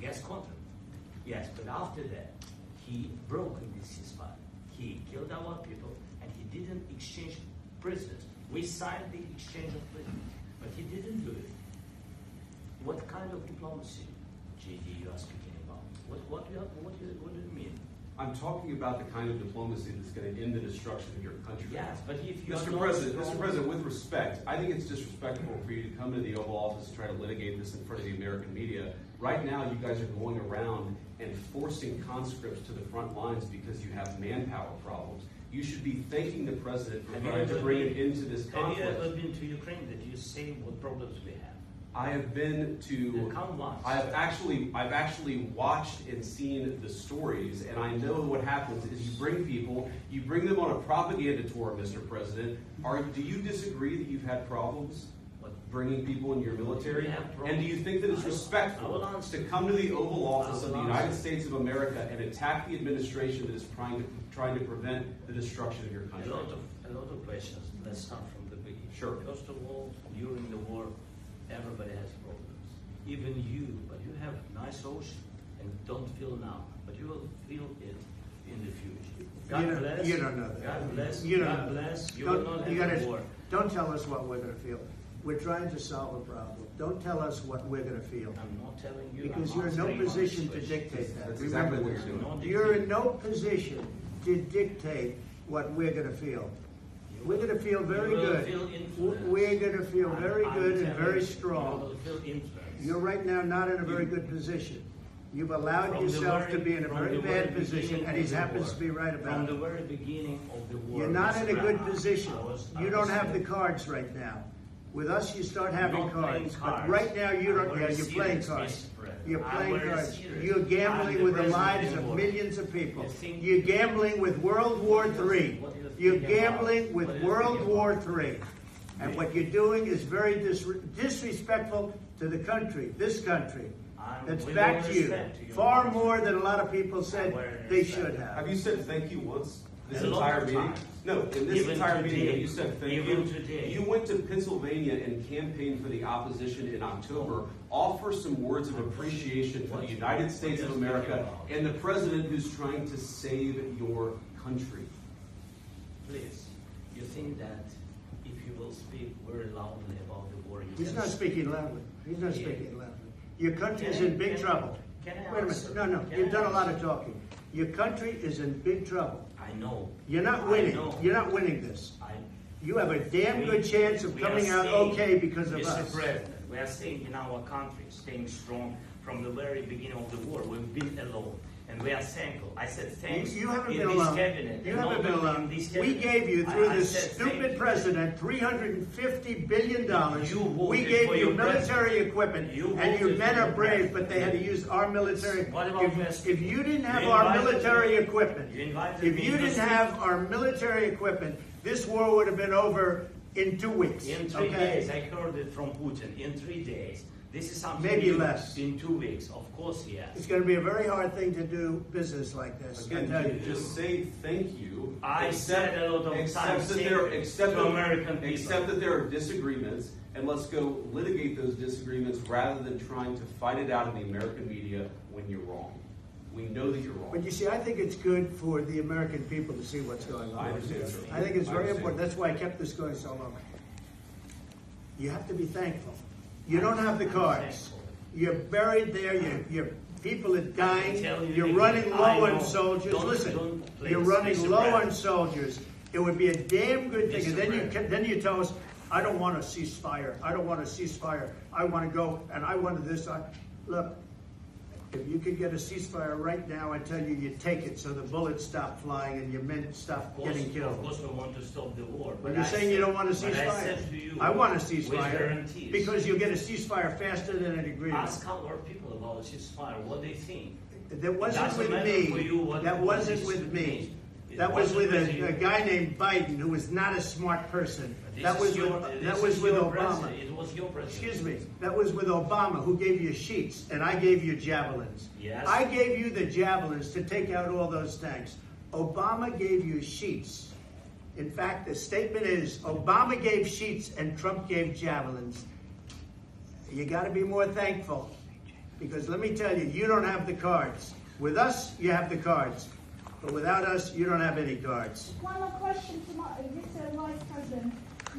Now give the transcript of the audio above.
gas contract. Yes, but after that, he broke the ceasefire. He killed our people, and he didn't exchange prisoners. We signed the exchange of prisoners, but he didn't do it. What kind of diplomacy, JD, you are speaking about? What do you mean? I'm talking about the kind of diplomacy that's going to end the destruction of your country. Yes, but if you Mr. President, with respect, I think it's disrespectful for you to come to the Oval Office and try to litigate this in front of the American media. Right now, you guys are going around and forcing conscripts to the front lines because you have manpower problems. You should be thanking the President for trying to bring it into this conflict. Have you ever been to Ukraine that you see what problems we have? I have been to. I've actually watched and seen the stories, and I know what happens is you bring them on a propaganda tour, Mr. President. Do you disagree that you've had problems bringing people in your military? And do you think that it's respectful to come to the Oval Office of the United States of America and attack the administration that is trying to prevent the destruction of your country? A lot of questions. Let's start from the beginning. Sure. First of all, during the war, everybody has problems. Even you, but you have nice ocean and don't feel now, but you will feel it in the future. God bless. You don't know that. God bless. You God don't bless. You will not have a war. Don't tell us what we're going to feel. We're trying to solve a problem. Don't tell us what we're going to feel. I'm not telling you. Because you're in no position to dictate that. That's exactly what you're doing. You're in no position to dictate what we're going to feel. We're going to feel very good. We're going to feel very good and very strong. You're right now not in a very good position. You've allowed yourself to be in a very bad position, and he happens to be right about it. From the very beginning of the war. You're not in a good position. You don't have the cards right now. With us, you start having cards. But right now, you don't. Yeah, you're playing cards. You're playing cards. You're gambling with the lives of millions of people. You're gambling with World War III. You're gambling with World War III. And what you're doing is very disrespectful to the country, this country. That's back to you. Far more than a lot of people said they should have. Have you said thank you once? This entire meeting? No, in this entire meeting, have you said thank you? You went to Pennsylvania and campaigned for the opposition in October. Offer some words of appreciation for the United States of America and the president who's trying to save your country. Please, you think that if you will speak very loudly about the war, He's not speaking loudly. He's not speaking loudly. Your country is in big trouble. Wait a minute. No. You've done a lot of talking. Your country is in big trouble. I know. You're not winning. You're not winning this. You have a damn good chance of coming out okay because of us. Mr. President, we are staying in our country, staying strong from the very beginning of the war. We've been alone. And we are thankful. I said thanks. You haven't been alone. You haven't been alone. We gave you, through this stupid president, $350 billion. We gave you military equipment, and your men are brave, but they had to use our military. If you didn't have our military equipment, this war would have been over in 2 weeks. In 3 days. I heard it from Putin. In 3 days. This is something maybe less. In 2 weeks, of course, yes. It's going to be a very hard thing to do business like this. Again, just say thank you. I said a lot of times to American people. Accept that there are disagreements, and let's go litigate those disagreements rather than trying to fight it out in the American media when you're wrong. We know that you're wrong. But you see, I think it's good for the American people to see what's going on. I understand, sir. I think it's very important. That's why I kept this going so long. You have to be thankful. You don't have the cards. You're buried there. Your people are dying. You're running low on soldiers. Listen, you're running low on soldiers. It would be a damn good thing. And then you tell us, I don't want a ceasefire. I don't want a ceasefire. I want to go and I want this. Look, if you could get a ceasefire right now, I tell you, you take it so the bullets stop flying and your men stop getting killed. Of course, we want to stop the war. But you're saying you don't want a ceasefire. I want a ceasefire because you'll get a ceasefire faster than an agreement. Ask our people about a ceasefire, what they think. That wasn't with me. That wasn't with me. That was with a guy named Biden, who was not a smart person. That was with Obama. It was your president. Excuse me. That was with Obama, who gave you sheets, and I gave you javelins. Yes. I gave you the javelins to take out all those tanks. Obama gave you sheets. In fact, the statement is, Obama gave sheets and Trump gave javelins. You got to be more thankful. Because let me tell you, you don't have the cards. With us, you have the cards. But without us, you don't have any cards. One more question to Mr. Vice President.